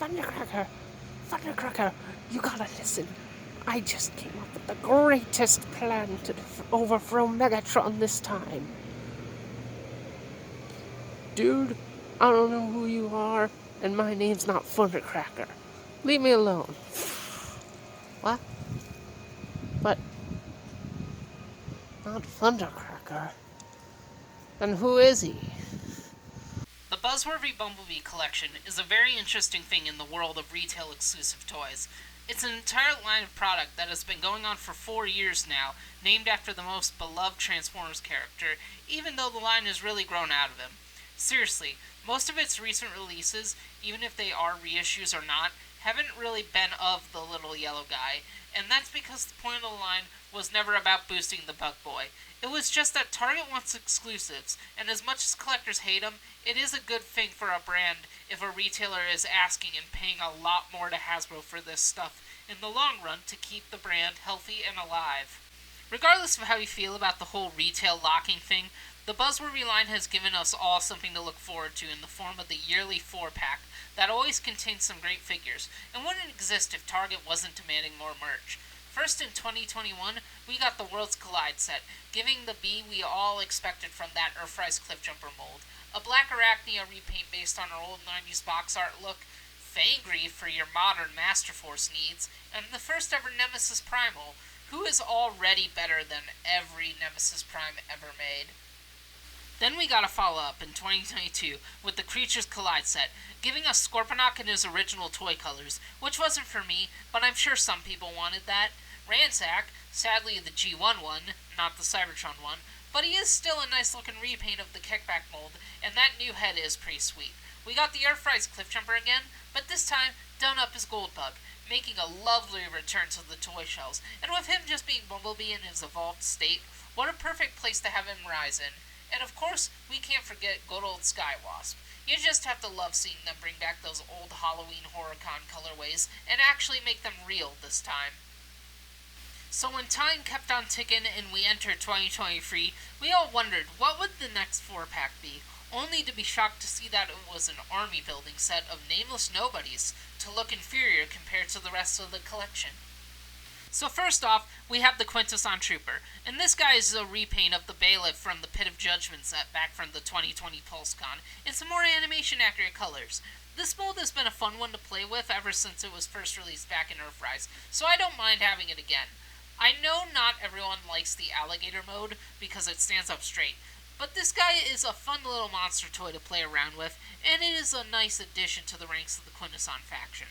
Thundercracker! Thundercracker! You gotta listen. I just came up with the greatest plan to overthrow Megatron this time. Dude, I don't know who you are, and my name's not Thundercracker. Leave me alone. What? But not Thundercracker. Then who is he? The Buzzworthy Bumblebee collection is a very interesting thing in the world of retail exclusive toys. It's an entire line of product that has been going on for 4 years now, named after the most beloved Transformers character, even though the line has really grown out of him. Seriously, most of its recent releases, even if they are reissues or not, haven't really been of the little yellow guy, and that's because the point of the line was never about boosting the Bug Boy. It was just that Target wants exclusives, and as much as collectors hate them, it is a good thing for a brand if a retailer is asking and paying a lot more to Hasbro for this stuff in the long run to keep the brand healthy and alive. Regardless of how you feel about the whole retail locking thing, the Buzzworthy line has given us all something to look forward to in the form of the yearly 4-pack that always contains some great figures, and wouldn't exist if Target wasn't demanding more merch. First in 2021, we got the Worlds Collide set, giving the Bee we all expected from that Earthrise Cliffjumper mold. A black Arachnia repaint based on our old 90s box art look, Fangry for your modern Master Force needs, and the first ever Nemesis Primal, who is already better than every Nemesis Prime ever made. Then we got a follow-up in 2022 with the Creatures Collide set, giving us Scorponok in his original toy colors, which wasn't for me, but I'm sure some people wanted that. Ransack, sadly the G1 one, not the Cybertron one, but he is still a nice looking repaint of the kickback mold, and that new head is pretty sweet. We got the Earthrise Cliffjumper again, but this time done up as Goldbug, making a lovely return to the toy shelves, and with him just being Bumblebee in his evolved state, what a perfect place to have him rise in. And of course, we can't forget good old Skywasp. You just have to love seeing them bring back those old Halloween HorrorCon colorways and actually make them real this time. So when time kept on ticking and we entered 2023, we all wondered what would the next 4-pack be, only to be shocked to see that it was an army building set of nameless nobodies to look inferior compared to the rest of the collection. So first off, we have the Quintesson Trooper, and this guy is a repaint of the Bailiff from the Pit of Judgment set back from the 2020 PulseCon, in some more animation-accurate colors. This mold has been a fun one to play with ever since it was first released back in Earthrise, so I don't mind having it again. I know not everyone likes the alligator mode because it stands up straight, but this guy is a fun little monster toy to play around with, and it is a nice addition to the ranks of the Quintesson faction.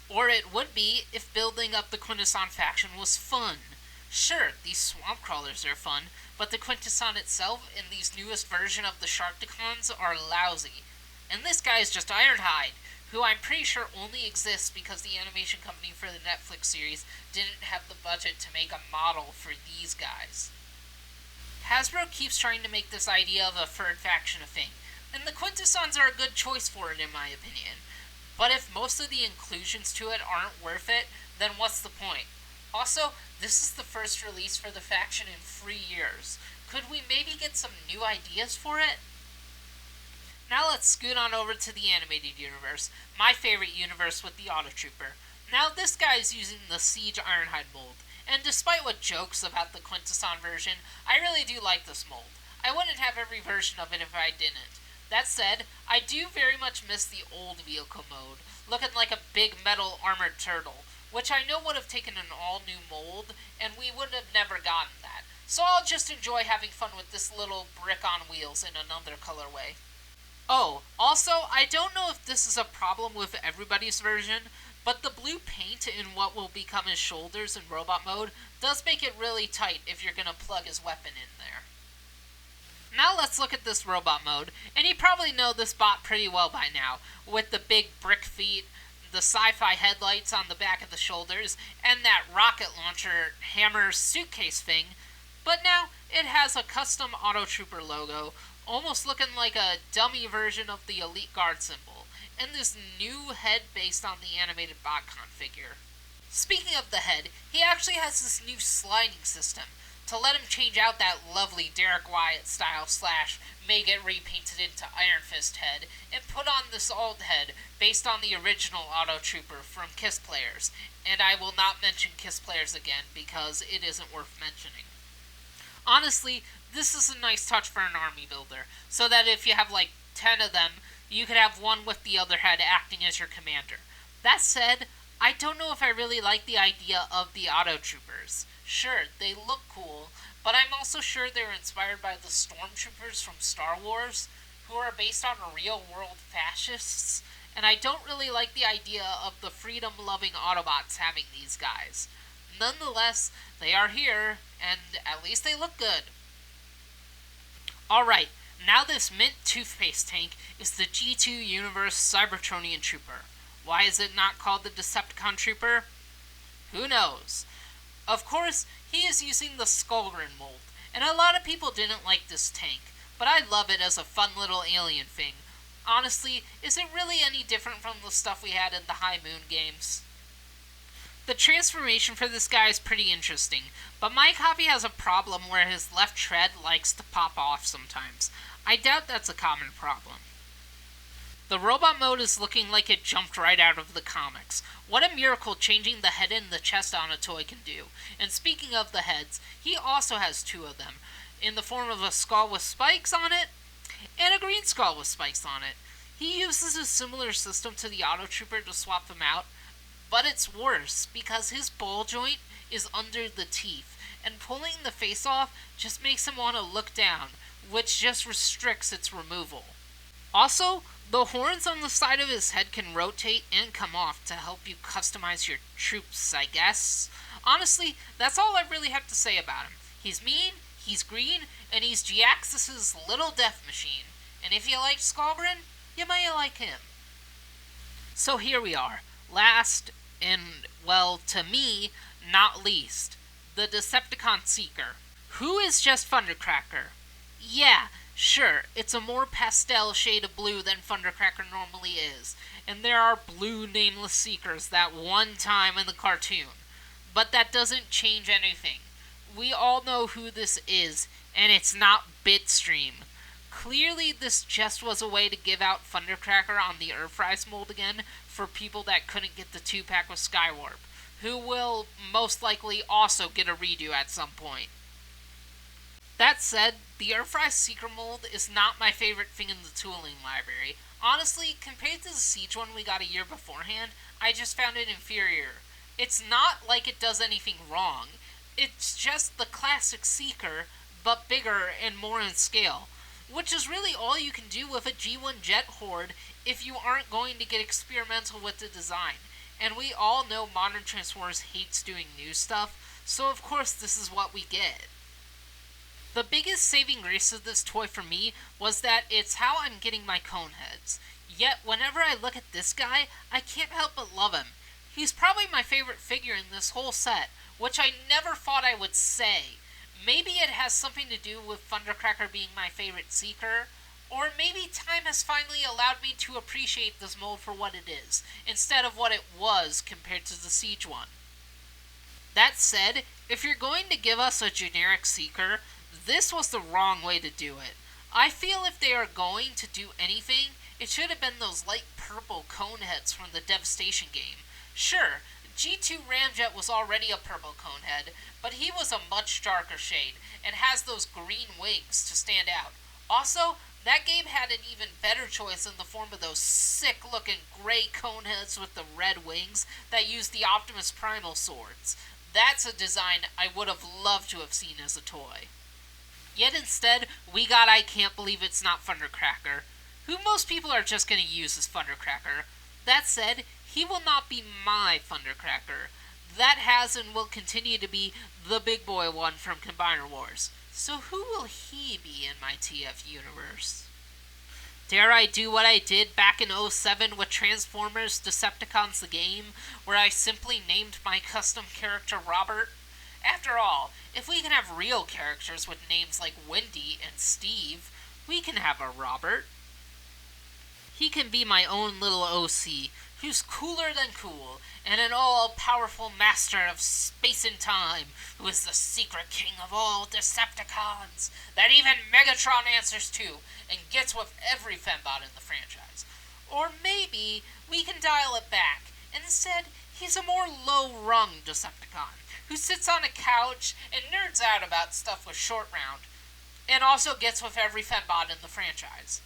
Or it would be if building up the Quintesson faction was fun. Sure, these swamp crawlers are fun, but the Quintesson itself and these newest version of the Sharkticons are lousy. And this guy is just Ironhide, who I'm pretty sure only exists because the animation company for the Netflix series didn't have the budget to make a model for these guys. Hasbro keeps trying to make this idea of a third faction a thing, and the Quintessons are a good choice for it in my opinion. But if most of the inclusions to it aren't worth it, then what's the point? Also, this is the first release for the faction in 3 years. Could we maybe get some new ideas for it? Now let's scoot on over to the animated universe, my favorite universe with the Autotrooper. Now this guy is using the Siege Ironhide mold, and despite what jokes about the Quintesson version, I really do like this mold. I wouldn't have every version of it if I didn't. That said, I do very much miss the old vehicle mode, looking like a big metal armored turtle, which I know would have taken an all-new mold, and we would have never gotten that. So I'll just enjoy having fun with this little brick on wheels in another colorway. Oh, also, I don't know if this is a problem with everybody's version, but the blue paint in what will become his shoulders in robot mode does make it really tight if you're gonna plug his weapon in there. Now let's look at this robot mode, and you probably know this bot pretty well by now, with the big brick feet, the sci-fi headlights on the back of the shoulders, and that rocket launcher hammer suitcase thing, but now it has a custom Autotrooper logo, almost looking like a dummy version of the Elite Guard symbol, and this new head based on the animated BotCon figure. Speaking of the head, he actually has this new sliding system. to let him change out that lovely Derek Wyatt style slash may get repainted into Iron Fist head and put on this old head based on the original Auto Trooper from Kiss Players, and I will not mention Kiss Players again because it isn't worth mentioning. Honestly, this is a nice touch for an army builder, so that if you have like 10 of them, you could have one with the other head acting as your commander. That said, I don't know if I really like the idea of the Auto Troopers. Sure, they look cool, but I'm also sure they're inspired by the Stormtroopers from Star Wars, who are based on real-world fascists, and I don't really like the idea of the freedom-loving Autobots having these guys. Nonetheless, they are here, and at least they look good. Alright, now this mint toothpaste tank is the G2 Universe Cybertronian Trooper. Why is it not called the Decepticon Trooper? Who knows? Of course, he is using the Skullgrin mold, and a lot of people didn't like this tank, but I love it as a fun little alien thing. Honestly, is it really any different from the stuff we had in the High Moon games? The transformation for this guy is pretty interesting, but my copy has a problem where his left tread likes to pop off sometimes. I doubt that's a common problem. The robot mode is looking like it jumped right out of the comics. What a miracle changing the head and the chest on a toy can do. And speaking of the heads, he also has two of them, in the form of a skull with spikes on it, and a green skull with spikes on it. He uses a similar system to the Auto Trooper to swap them out, but it's worse, because his ball joint is under the teeth, and pulling the face off just makes him want to look down, which just restricts its removal. Also, the horns on the side of his head can rotate and come off to help you customize your troops, I guess. Honestly, that's all I really have to say about him. He's mean, he's green, and he's G-Axis' little death machine. And if you like Skullgrin, you might like him. So here we are. Last, and, well, to me, not least, the Decepticon Seeker. Who is just Thundercracker? Yeah, sure, it's a more pastel shade of blue than Thundercracker normally is, and there are blue nameless Seekers that one time in the cartoon. But that doesn't change anything. We all know who this is, and it's not Bitstream. Clearly, this just was a way to give out Thundercracker on the Earthrise mold again for people that couldn't get the 2-pack with Skywarp, who will most likely also get a redo at some point. That said, the Earthrise Seeker mold is not my favorite thing in the tooling library. Honestly, compared to the Siege one we got a year beforehand, I just found it inferior. It's not like it does anything wrong. It's just the classic Seeker, but bigger and more in scale, which is really all you can do with a G1 Jet Horde if you aren't going to get experimental with the design. And we all know modern Transformers hates doing new stuff, so of course this is what we get. The biggest saving grace of this toy for me was that it's how I'm getting my cone heads. Yet, whenever I look at this guy, I can't help but love him. He's probably my favorite figure in this whole set, which I never thought I would say. Maybe it has something to do with Thundercracker being my favorite Seeker, or maybe time has finally allowed me to appreciate this mold for what it is, instead of what it was compared to the Siege one. That said, if you're going to give us a generic Seeker, this was the wrong way to do it. I feel if they are going to do anything, it should have been those light purple cone heads from the Devastation game. Sure, G2 Ramjet was already a purple cone head, but he was a much darker shade, and has those green wings to stand out. Also, that game had an even better choice in the form of those sick-looking gray cone heads with the red wings that use the Optimus Primal swords. That's a design I would have loved to have seen as a toy. Yet instead, we got I Can't Believe It's Not Thundercracker, who most people are just going to use as Thundercracker. That said, he will not be my Thundercracker. That has and will continue to be the big boy one from Combiner Wars. So who will he be in my TF universe? Dare I do what I did back in 07 with Transformers Decepticons the game, where I simply named my custom character Robert? After all, if we can have real characters with names like Wendy and Steve, we can have a Robert. He can be my own little OC, who's cooler than cool, and an all-powerful master of space and time, who is the secret king of all Decepticons, that even Megatron answers to, and gets with every fembot in the franchise. Or maybe we can dial it back, and instead he's a more low-rung Decepticon, who sits on a couch and nerds out about stuff with Short Round, and also gets with every fembot in the franchise.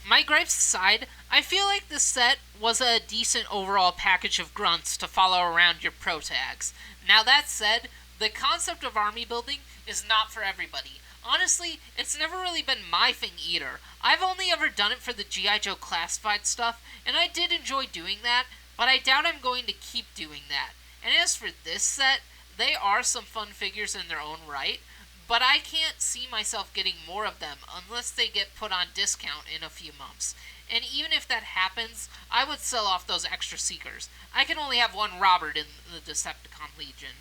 My gripes aside, I feel like this set was a decent overall package of grunts to follow around your pro tags. Now that said, the concept of army building is not for everybody. Honestly, it's never really been my thing either. I've only ever done it for the G.I. Joe classified stuff, and I did enjoy doing that, but I doubt I'm going to keep doing that. And as for this set, they are some fun figures in their own right, but I can't see myself getting more of them unless they get put on discount in a few months. And even if that happens, I would sell off those extra Seekers. I can only have one Robert in the Decepticon Legion.